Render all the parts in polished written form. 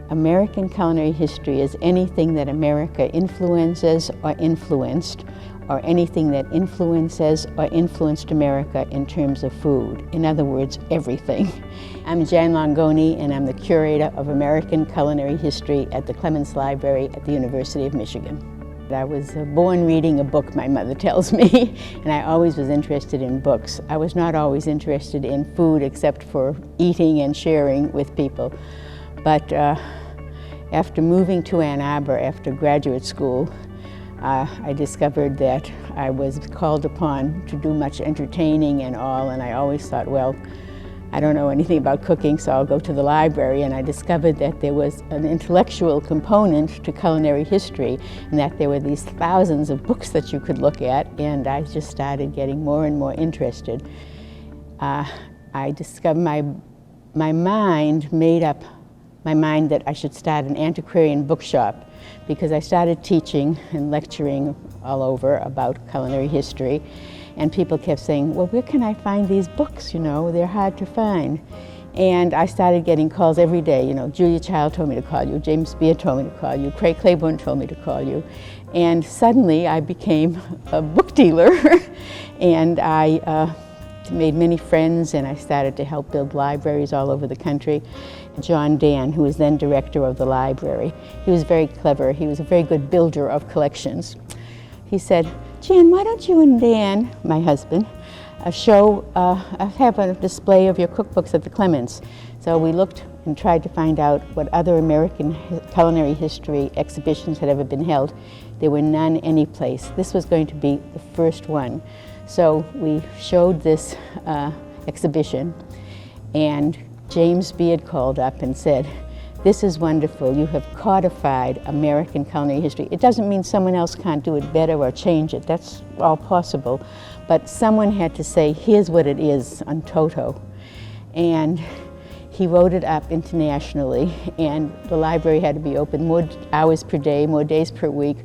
American culinary history is anything that America influences or influenced, or anything that influences or influenced America in terms of food. In other words, everything. I'm Jan Longone, and I'm the curator of American Culinary History at the Clements Library at the University of Michigan. I was born reading a book, my mother tells me, and I always was interested in books. I was not always interested in food except for eating and sharing with people. But after moving to Ann Arbor after graduate school, I discovered that I was called upon to do much entertaining and all, and I always thought, well, I don't know anything about cooking, so I'll go to the library. And I discovered that there was an intellectual component to culinary history, and that there were these thousands of books that you could look at, and I just started getting more and more interested. I discovered my mind made up my mind that I should start an antiquarian bookshop, because I started teaching and lecturing all over about culinary history, and people kept saying, well, where can I find these books? You know, they're hard to find. And I started getting calls every day. You know, Julia Child told me to call you, James Beard told me to call you, Craig Claiborne told me to call you. And suddenly I became a book dealer, and I made many friends, and I started to help build libraries all over the country. John Dan, who was then director of the library, he was very clever. He was a very good builder of collections. He said, Jan, why don't you and Dan, my husband, have a display of your cookbooks at the Clements. So we looked and tried to find out what other American culinary history exhibitions had ever been held. There were none anyplace. This was going to be the first one. So we showed this exhibition, and James Beard called up and said, this is wonderful. You have codified American culinary history. It doesn't mean someone else can't do it better or change it. That's all possible. But someone had to say, here's what it is on Toto. And he wrote it up internationally, and the library had to be open more hours per day, more days per week.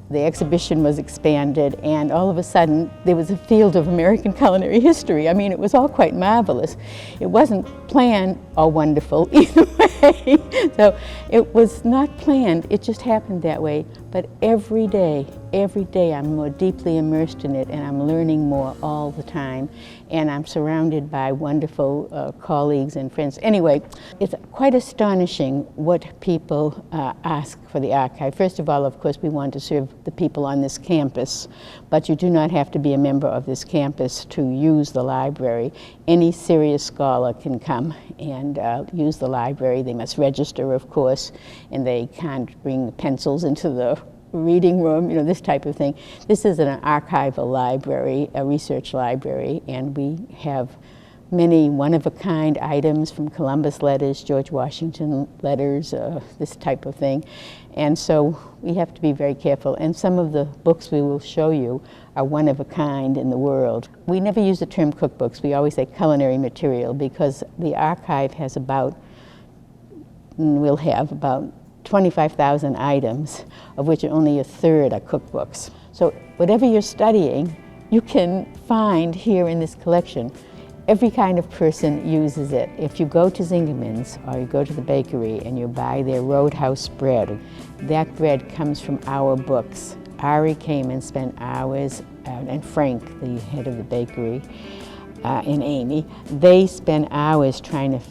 The exhibition was expanded, and all of a sudden there was a field of American culinary history. I mean, it was all quite marvelous. It wasn't planned or wonderful either way. So it was not planned, it just happened that way. But every day I'm more deeply immersed in it, and I'm learning more all the time. And I'm surrounded by wonderful colleagues and friends. Anyway, it's quite astonishing what people ask for the archive. First of all, of course, we want to serve the people on this campus, but you do not have to be a member of this campus to use the library. Any serious scholar can come and use the library. They must register, of course, and they can't bring pencils into the reading room, you know, this type of thing. This is an archival library, a research library, and we have many one-of-a-kind items from Columbus letters, George Washington letters, this type of thing. And so we have to be very careful. And some of the books we will show you are one-of-a-kind in the world. We never use the term cookbooks. We always say culinary material, because the archive has will have about 25,000 items, of which only a third are cookbooks. So whatever you're studying, you can find here in this collection. Every kind of person uses it. If you go to Zingerman's or you go to the bakery and you buy their Roadhouse bread, that bread comes from our books. Ari came and spent hours, and Frank, the head of the bakery, and Amy, they spent hours trying to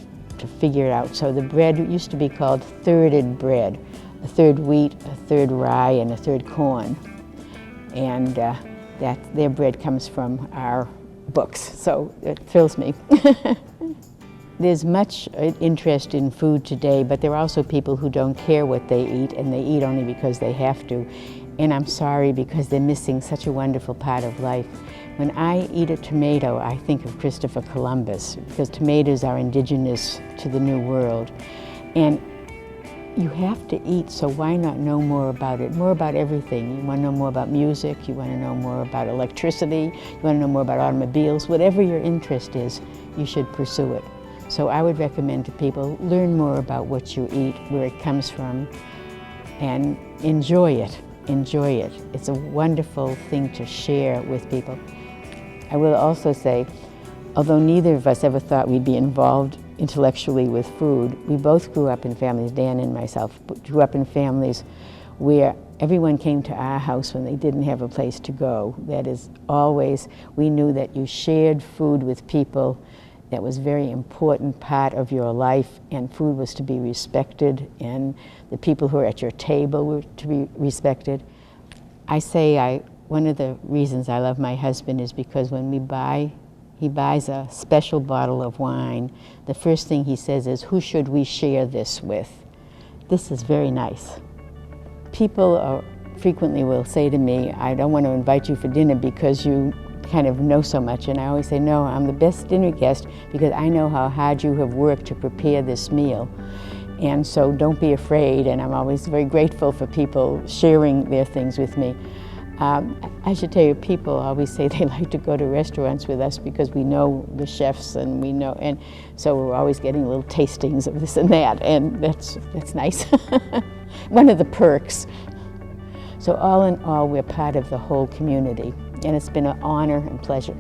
figure it out. So the bread used to be called thirded bread, a third wheat, a third rye, and a third corn. And their bread comes from our books, so it thrills me. There's much interest in food today, but there are also people who don't care what they eat, and they eat only because they have to. And I'm sorry, because they're missing such a wonderful part of life. When I eat a tomato, I think of Christopher Columbus, because tomatoes are indigenous to the New World. And you have to eat, so why not know more about it, more about everything? You want to know more about music, you want to know more about electricity, you want to know more about automobiles. Whatever your interest is, you should pursue it. So I would recommend to people, learn more about what you eat, where it comes from, and enjoy it. Enjoy it. It's a wonderful thing to share with people. I will also say, although neither of us ever thought we'd be involved intellectually with food. We both grew up in families, Dan and myself, grew up in families where everyone came to our house when they didn't have a place to go. That is always, we knew that you shared food with people. That was a very important part of your life, and food was to be respected, and the people who were at your table were to be respected. I say one of the reasons I love my husband is because when he buys a special bottle of wine, the first thing he says is, who should we share this with? This is very nice. People frequently will say to me, I don't want to invite you for dinner because you kind of know so much, and I always say, no, I'm the best dinner guest because I know how hard you have worked to prepare this meal. And so don't be afraid, and I'm always very grateful for people sharing their things with me. I should tell you, people always say they like to go to restaurants with us because we know the chefs and we know, and so we're always getting little tastings of this and that, and that's nice. One of the perks. So all in all, we're part of the whole community, and it's been an honor and pleasure.